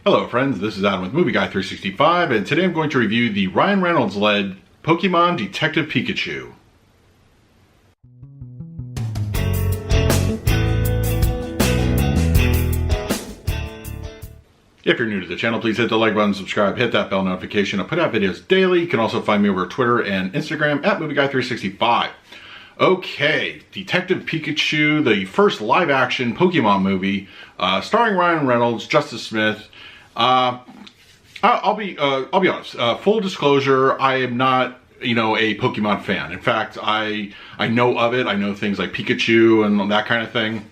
Hello friends, this is Adam with Movie Guy 365, and today I'm going to review the Ryan Reynolds-led Pokémon Detective Pikachu. If you're new to the channel, please hit the like button, subscribe, hit that bell notification. I put out videos daily. You can also find me over Twitter and Instagram at Movie Guy 365. Okay, Detective Pikachu, the first live-action Pokemon movie, starring Ryan Reynolds, Justice Smith. I'll be honest. Full disclosure, I am not, a Pokemon fan. In fact, I know of it. I know things like Pikachu and that kind of thing.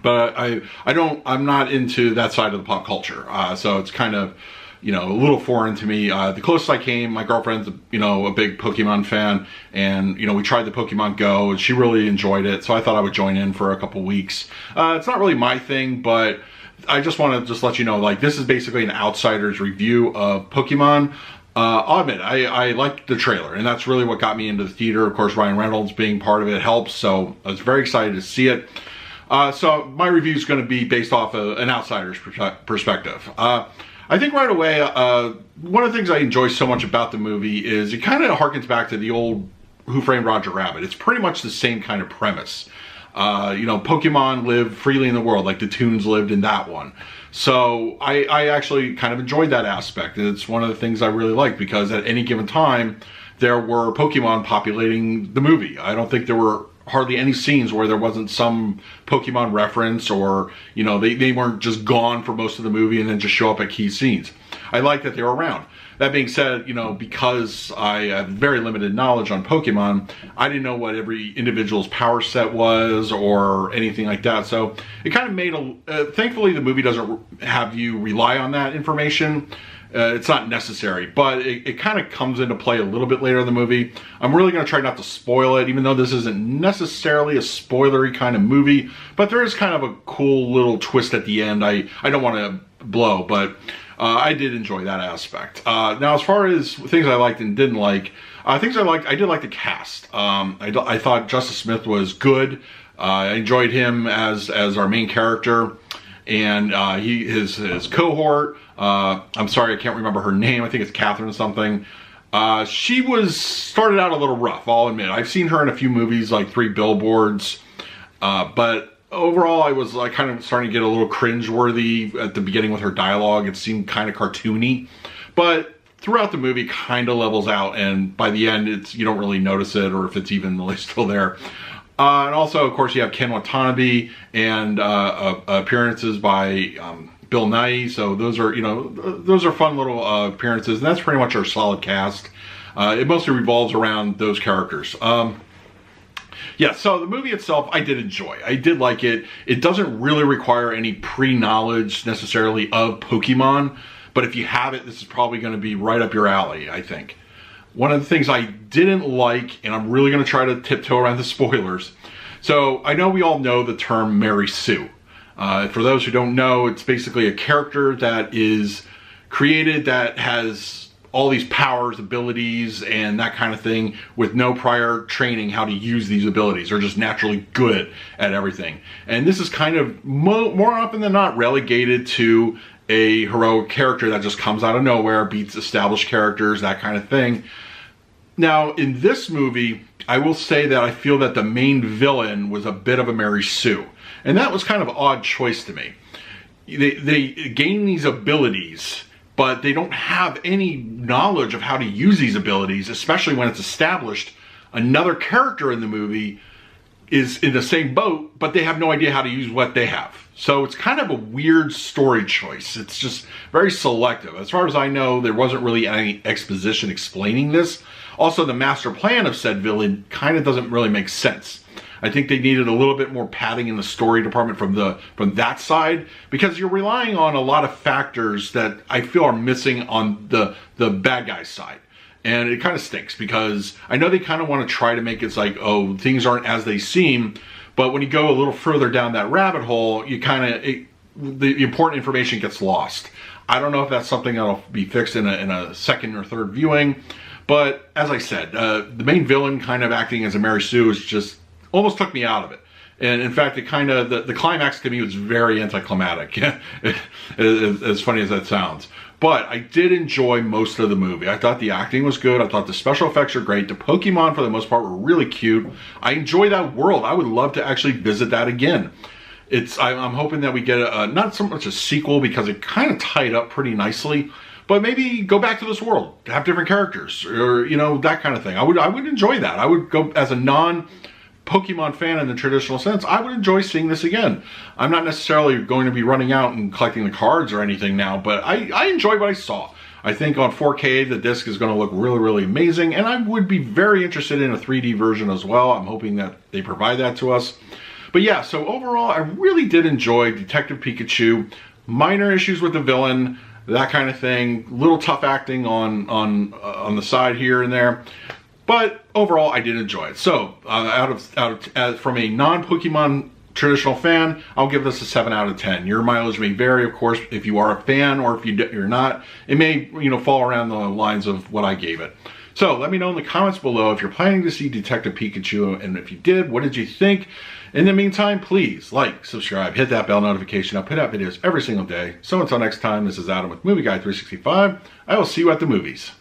But I'm not into that side of the pop culture. So it's kind of, a little foreign to me. The closest I came, my girlfriend's, a big Pokemon fan, and, we tried the Pokemon Go, and she really enjoyed it, so I thought I would join in for a couple weeks. It's not really my thing, but I just want to let you know, this is basically an outsider's review of Pokemon. I'll admit, I liked the trailer, and that's really what got me into the theater. Of course, Ryan Reynolds being part of it helps, so I was very excited to see it. So my review is going to be based off an outsider's perspective. I think right away, one of the things I enjoy so much about the movie is it kind of harkens back to the old Who Framed Roger Rabbit. It's pretty much the same kind of premise. Pokemon live freely in the world like the Toons lived in that one. So I actually kind of enjoyed that aspect. It's one of the things I really like because at any given time, there were Pokemon populating the movie. I don't think there were hardly any scenes where there wasn't some Pokemon reference or, they weren't just gone for most of the movie and then just show up at key scenes. I like that they were around. That being said, because I have very limited knowledge on Pokemon, I didn't know what every individual's power set was or anything like that. So it kind of made thankfully the movie doesn't have you rely on that information. It's not necessary, but it kind of comes into play a little bit later in the movie. I'm really going to try not to spoil it, even though this isn't necessarily a spoilery kind of movie, but there is kind of a cool little twist at the end. I don't want to blow, but I did enjoy that aspect. Now, as far as things I liked and didn't like, I did like the cast. I thought Justice Smith was good. I enjoyed him as our main character, and his cohort. I'm sorry, I can't remember her name. I think it's Catherine something. She started out a little rough, I'll admit. I've seen her in a few movies like Three Billboards, but overall I was kind of starting to get a little cringe-worthy at the beginning with her dialogue. It seemed kind of cartoony, but throughout the movie kind of levels out, and by the end you don't really notice it or if it's even really still there. And also, of course, you have Ken Watanabe and appearances by Bill Nye, so those are fun little appearances, and that's pretty much our solid cast. It mostly revolves around those characters. Yeah, so the movie itself, I did enjoy. I did like it. It doesn't really require any pre-knowledge necessarily of Pokemon, but if you have it, this is probably going to be right up your alley, I think. One of the things I didn't like, and I'm really going to try to tiptoe around the spoilers. So I know we all know the term Mary Sue. For those who don't know, it's basically a character that is created that has all these powers, abilities, and that kind of thing with no prior training how to use these abilities. They're just naturally good at everything. And this is kind of more often than not relegated to a heroic character that just comes out of nowhere, beats established characters, that kind of thing. Now, in this movie, I will say that I feel that the main villain was a bit of a Mary Sue. And that was kind of an odd choice to me. They gain these abilities, but they don't have any knowledge of how to use these abilities, especially when it's established another character in the movie is in the same boat, but they have no idea how to use what they have. So it's kind of a weird story choice. It's just very selective. As far as I know, there wasn't really any exposition explaining this. Also, the master plan of said villain kind of doesn't really make sense. I think they needed a little bit more padding in the story department from that side, because you're relying on a lot of factors that I feel are missing on the bad guy's side. And it kind of stinks because I know they kind of want to try to make it like, oh, things aren't as they seem, but when you go a little further down that rabbit hole, you the important information gets lost. I don't know if that's something that'll be fixed in a second or third viewing, but as I said, the main villain kind of acting as a Mary Sue is just almost took me out of it. And in fact, it kind of, the climax to me was very anticlimactic, as funny as that sounds. But I did enjoy most of the movie. I thought the acting was good. I thought the special effects were great. The Pokemon, for the most part, were really cute. I enjoy that world. I would love to actually visit that again. I'm hoping that we get not so much a sequel, because it kind of tied up pretty nicely, but maybe go back to this world, have different characters, or, you know, that kind of thing. I would enjoy that. I would go, as a non-Pokemon fan in the traditional sense, I would enjoy seeing this again. I'm not necessarily going to be running out and collecting the cards or anything now, but I enjoyed what I saw. I think on 4K, the disc is going to look really, really amazing, and I would be very interested in a 3D version as well. I'm hoping that they provide that to us. But yeah, so overall, I really did enjoy Detective Pikachu. Minor issues with the villain, that kind of thing. Little tough acting on the side here and there. But overall, I did enjoy it. So, from a non-Pokemon traditional fan, I'll give this a 7 out of 10. Your mileage may vary, of course, if you are a fan or if you're not. It may, you know, fall around the lines of what I gave it. So let me know in the comments below if you're planning to see Detective Pikachu, and if you did, what did you think? In the meantime, please like, subscribe, hit that bell notification. I put out videos every single day. So until next time, this is Adam with Movie Guy 365. I will see you at the movies.